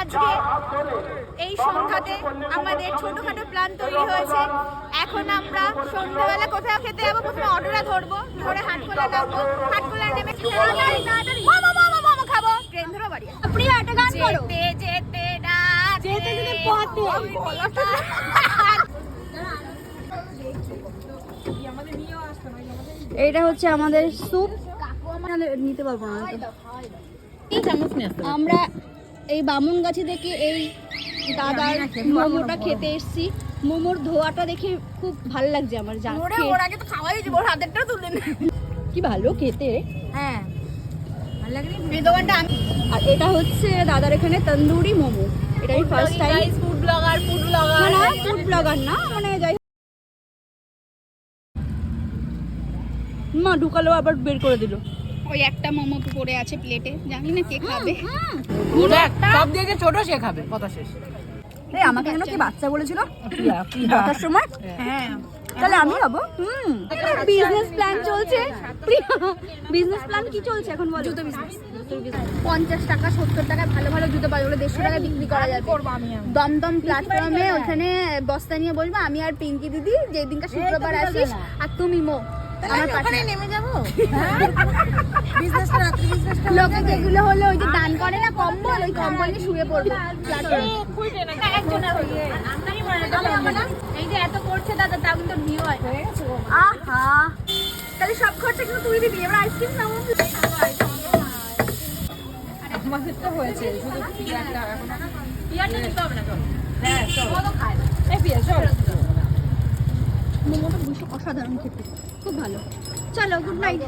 আজকে এই সন্ধ্যাতে আমাদের ছোটখাটো প্ল্যান তৈরি হয়েছে। এখন আমরা সন্ধ্যাবেলা কোথাও খেতে যাবো, প্রথমে অটোটা ধরবো, ধরে হাটখোলা নামবো, হাটখোলা নেমে মোমো খাবো, ট্রেন ধরো বাড়ি। প্রিয়া একটা গান করো। যেতে যেতে যেতে যেতে পথে এইটা হচ্ছে আমাদের স্যুপ, নিতে পারবো না। আমরা এই বামুনগাছি থেকে এই দাদার মোমোটা খেতে এসেছি। মোমোর ধোয়াটা দেখে খুব ভালো লাগছে আমার। ওর আগে তো খাওয়াই যাবো, ওর হাতেরটাও তুলে নে। কি ভালো খেতে। হ্যাঁ ভালো লাগে এই দোকানটা। আর এটা হচ্ছে দাদার এখানে তন্দুরি মোমো। এটা আমি ফার্স্ট টাইম। ফুড ব্লগার না ফুড ব্লগার না, মানে যাই মা ঢুকালো আবার বের করে দিল। ওই একটা মোমো পড়ে আছে প্লেটে, জানি না কে খাবে। সব দিয়ে যে ছোট সে খাবে, কথা শেষ। এই আমাকে কেন কি বাচ্চা বলেছিল কথার সময়? হ্যাঁ তাহলে আমি খাবো। বিজনেস প্ল্যান চলছে। বিজনেস প্ল্যান কি চলছে এখন বলো? জুতো বিজনেস। 50 টাকা 70 টাকায় ভালো ভালো জুতো পাওয়া যাবে, 150 টাকায় বিক্রি করা যাবে। দমদম প্ল্যাটফর্মে ওখানে বস্তা নিয়ে বলবো আমি আর পিঙ্কি দিদি যেদিনকা শুক্রবার আসিস, আর তুমি মো আমার পাশে নেমে যাবো। বিজনেসটা রাত্রি বিজনেসটা লোকে যেগুলো হলো ওই যে দান করে না কম্বল, ওই কম্বল নিয়ে শুয়ে পড়বো প্ল্যাটফর্মে। এই যে এত করছে দাদা, তাও কিন্তু ভিউ হয়। আহা তাহলে সব খরচা কিন্তু তুই দিবি, এবার আইসক্রিম নামো। আমাদের তো হয়েছে শুধু পিয়াটা, এখন পিয়াটা নিতে হবে না। হ্যাঁ চল খায় এই পিয়া চল। মোমোটা অসাধারণ খেতে, খুব ভালো। চলো গুড নাইট।